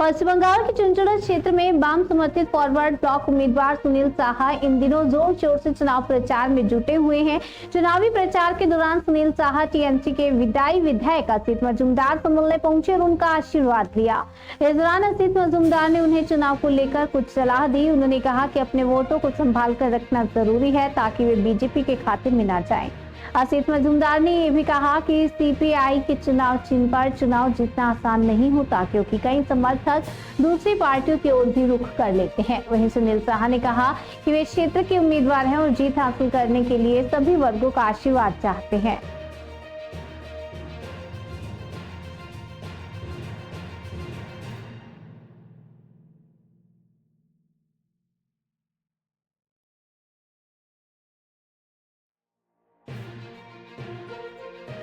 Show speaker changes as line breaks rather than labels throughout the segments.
पश्चिम बंगाल के चुनचुड़ा क्षेत्र में वाम समर्थित फॉरवर्ड ब्लॉक उम्मीदवार सुनील साहा इन दिनों जोर शोर से चुनाव प्रचार में जुटे हुए हैं। चुनावी प्रचार के दौरान सुनील साहा टीएमसी के विदाई विधायक असित मजूमदार से मिलने पहुंचे और उनका आशीर्वाद लिया। इस दौरान असित मजूमदार ने उन्हें चुनाव को लेकर कुछ सलाह दी। उन्होंने कहा कि अपने वोटों को संभाल कर रखना जरूरी है ताकि वे बीजेपी के खाते में न जाएं। असित मजूमदार ने यह भी कहा कि सीपीआई के चुनाव चिन्ह पर चुनाव जीतना आसान नहीं होता, क्योंकि कई समर्थक दूसरी पार्टियों की ओर भी रुख कर लेते हैं। वहीं सुनील साहा ने कहा कि वे क्षेत्र के उम्मीदवार हैं और जीत हासिल करने के लिए सभी वर्गों का आशीर्वाद चाहते हैं।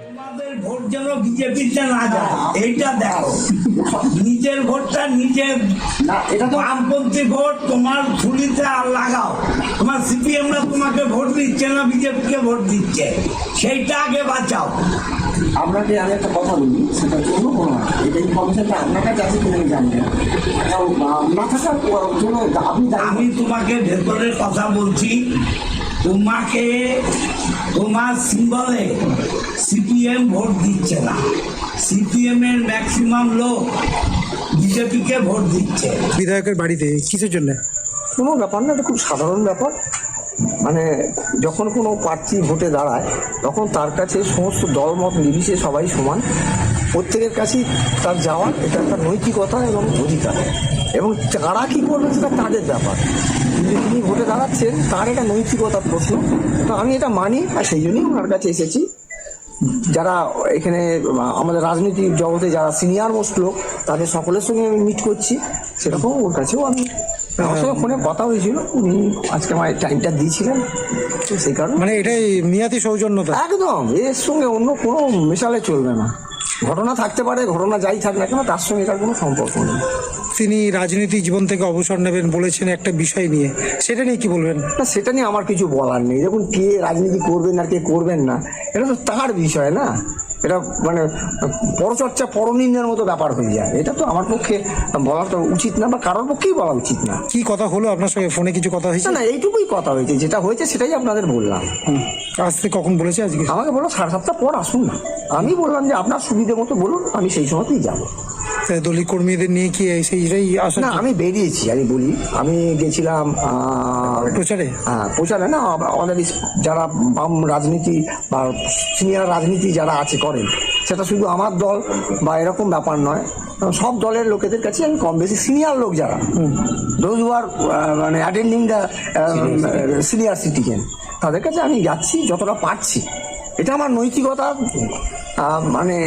তোমাদের ভোট যেন বিজেপিতে না যায়, এইটা দেখো। নিজের ভোটটা নিজের, এটা তো বামপন্থী ভোট তোমার ঝুলিতে আর লাগাও। তোমার সিপিএমরা তোমাকে ভোট দিচ্ছে না, বিজেপিকে ভোট দিচ্ছে, সেইটা আগে বাঁচাও।
আপনাকে আমি একটা কথা বলি, সেটা কোনো কোনো এটা ইনফরমেশনটা আপনার কাছে আছে কিনা জানি না, না থাকার জন্য
আমি তোমাকে ভেতরের কথা বলছি। তোমাকে তোমার সিম্বলে সিপিএম ভোট দিচ্ছে না, সিপিএম এর ম্যাক্সিমাম লোক বিজেপিকে ভোট দিচ্ছে।
বিধায়কের বাড়িতে কিসের জন্য?
কোনো ব্যাপার না, এটা খুব সাধারণ ব্যাপার। মানে যখন কোনো প্রার্থী ভোটে দাঁড়ায় তখন তার কাছে সমস্ত দলমত নির্বিশেষে সবাই সমান, প্রত্যেকের কাছেই তার যাওয়ার এটা একটা নৈতিকতা এবং অধিকার, এবং তারা কী করবে সেটা তাদের ব্যাপার। কিন্তু তিনি ভোটে দাঁড়াচ্ছেন, তার এটা নৈতিকতার প্রশ্ন। তো আমি এটা মানি, আর সেই জন্যই ওনার কাছে এসেছি। যারা এখানে আমাদের রাজনীতির জগতে যারা সিনিয়র মোস্ট লোক, তাদের সকলের সঙ্গে আমি মিট করছি, সেরকম ওর কাছেও আমি আমার সঙ্গে ফোনে কথা হয়েছিল, উনি আজকে আমার টাইমটা দিয়েছিলেন, তো সেই কারণে
মানে এটাই নিয়াতি সৌজন্যতা।
একদম এর সঙ্গে অন্য কোনো মেশালে চলবে না। ঘটনা থাকতে পারে, ঘটনা যাই থাক না কেন, তার সঙ্গে এটার কোনো সম্পর্ক নেই।
তিনি রাজনৈতিক জীবন থেকে অবসর নেবেন বলেছেন একটা বিষয় নিয়ে, সেটা নিয়ে কি বলবেন?
না, সেটা নিয়ে আমার কিছু বলার নেই। দেখুন, কে রাজনীতি করবেন আর কে করবেন না, এটা তো তার বিষয় না। এটা মানে পরচর্চা পরনিন্দার মতো ব্যাপার হয়ে যায়। এটা তো আমার পক্ষে বলা তো উচিত না, বা কারোর পক্ষেই বলা উচিত না।
কি কথা হলো আপনার সঙ্গে? ফোনে কিছু কথা হয়েছে?
না, এইটুকুই কথা হয়েছে, যেটা হয়েছে সেটাই আপনাদের বললাম।
আসতে কখন বলেছে? আজকে
আমাকে বললো 7:30 পর আসুন না। আমি বললাম যে আপনার সুবিধে মতো বলুন, আমি সেই সময়তেই যাবো।
দলীয় কর্মীদের নিয়ে কি সেইটাই আসলে?
না, আমি বেরিয়েছি, আমি বলি আমি গেছিলাম
প্রচারে।
হ্যাঁ, প্রচারে না, আমাদের যারা বাম রাজনীতি বা সিনিয়র রাজনীতি যারা আছে করেন, সেটা শুধু আমার দল বা এরকম ব্যাপার নয়, সব দলের লোকেদের কাছে আমি কম বেশি সিনিয়র লোক যারা দোজ হু আর মানে অ্যাটেন্ডিং দ্য সিনিয়র সিটিজেন, তাদের কাছে আমি যাচ্ছি যতটা পারছি। এটা আমার নৈতিকতা মানে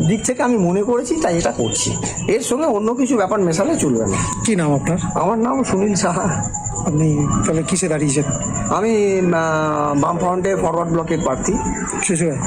দিক থেকে আমি মনে করেছি, তাই এটা করছি। এর সঙ্গে অন্য কিছু ব্যাপার মেশালে চলবে না।
কি নাম আপনার?
আমার নাম সুনীল সাহা।
আপনি তাহলে কিসে দাঁড়িয়েছেন?
আমি বামফ্রন্টে ফরওয়ার্ড ব্লকের প্রার্থী।
চুচুড়ায়।